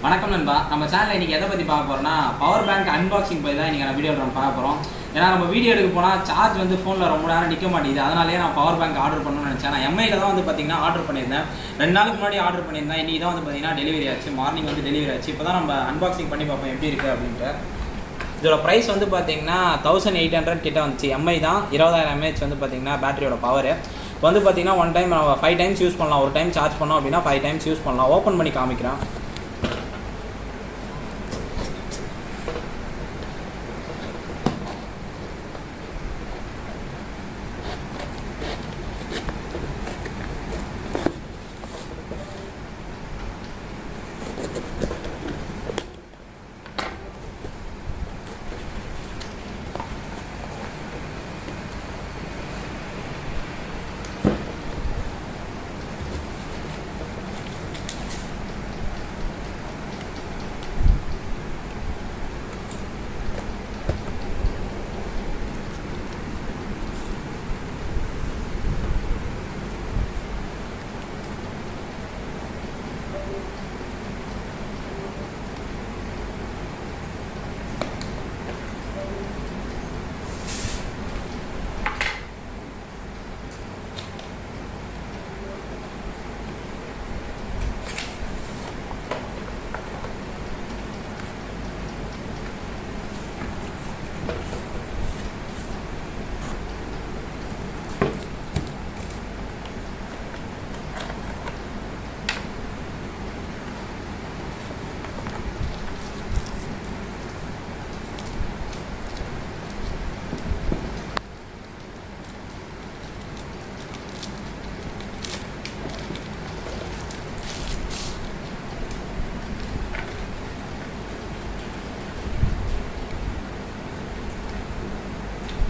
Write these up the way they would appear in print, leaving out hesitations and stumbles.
வணக்கம் நண்பா. நம்ம சேனலில் இன்றைக்கி எதை பற்றி பார்க்க போகிறோம்னா பவர் பேங்க் அன்பாக்சிங் பற்றி தான் இன்றைக்கி நான் வீடியோவில் நம்ம பார்க்க போகிறோம். ஏன்னா நம்ம வீடியோ எடுக்க போனால் சார்ஜ் வந்து ஃபோனில் ரொம்ப நேரம் நிற்க மாட்டேங்குது. அதனாலேயே நான் பவர் பேங்க் ஆர்டர் பண்ணணும்னு நினச்சேன். நான் எம்ஐயில் தான் வந்து பார்த்திங்கன்னா ஆர்டர் பண்ணியிருந்தேன். 2 நாளுக்கு முன்னாடி ஆர்டர் பண்ணியிருந்தேன். இன்றைக்கி தான் வந்து பார்த்திங்கன்னா டெலிவரி ஆச்சு. மார்னிங் வந்து டெலிவரி ஆச்சு. இப்போ தான் நம்ம அன்பாக்சிங் பண்ணி பார்ப்போம் எப்படி இருக்குது அப்படின்ட்டு. இதோட ப்ரைஸ் வந்து பார்த்திங்கன்னா 1800 கிட்ட வந்துச்சு. எம்ஐ தான், 20000 mAh வந்து பார்த்திங்கன்னா பேட்டரியோட பவர். இப்போ வந்து பார்த்திங்கன்னா ஒன் டைம் 5 டைம்ஸ் யூஸ் பண்ணலாம். ஒரு டைம் சார்ஜ் பண்ணோம் அப்படின்னா 5 டைம்ஸ் யூஸ் பண்ணலாம். ஓப்பன் பண்ணி காமிக்கிறேன்.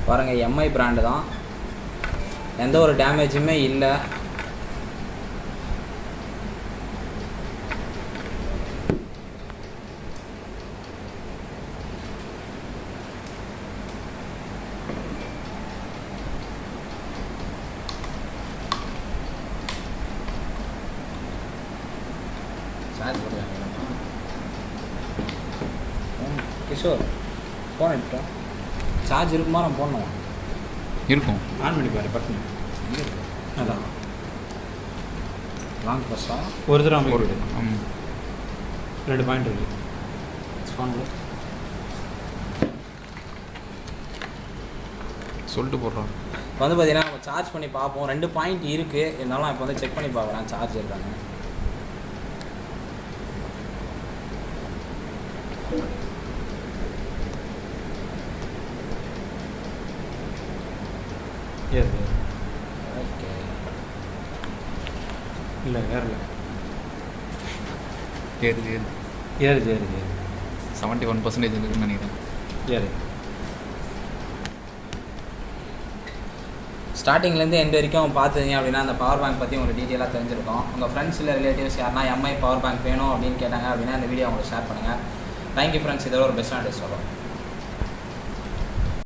பாருங்கள், எம்ஐ பிராண்டு தான், எந்த ஒரு டேமேஜுமே இல்லை. சார்ஜ் போடுறாங்க கிஷோர், ஃபோன் எடுத்துட்டோம். சார்ஜ் இருக்குமா? நம்ம போடணும். இருக்கும். ஆன் பண்ணி பாரு பட்டன். அதான் லாங் ப்ரெஸ்ஸா ஒரு தடவை போட்டு 2 பாயிண்ட் இருக்குது. ஃபோன் சொல்லிட்டு போடுறோம். இப்போ வந்து பார்த்தீங்கன்னா நம்ம சார்ஜ் பண்ணி பார்ப்போம். 2 பாயிண்ட் இருக்குது. இருந்தாலும் இப்போ வந்து செக் பண்ணி பார்க்குறேன் சார்ஜ் இருக்காங்க. ஏறுது. ஓகே, இல்லை ஏறல. ஏறுது ஏறுது ஏறுது ஏறுது 71% இருக்குன்னு நினைக்கிறேன். ஏறு. ஸ்டார்டிங்லேருந்து எண்ட் வரைக்கும் பார்த்துங்க அப்படின்னா அந்த பவர் பேங்க் பற்றி உங்களுக்கு டீட்டெயிலாக தெரிஞ்சிருக்கும். உங்கள் ஃப்ரெண்ட்ஸ் இல்லை ரிலேட்டிவ்ஸ் யாருனா எம்ஐ பவர் பேங்க் வேணும் அப்படின்னு கேட்டாங்க அப்படின்னா இந்த வீடியோ அவங்களுக்கு ஷேர் பண்ணுங்கள். Thank you friends. இதோட ஒரு பெஸ்ட்டான டேஸ் வரும்.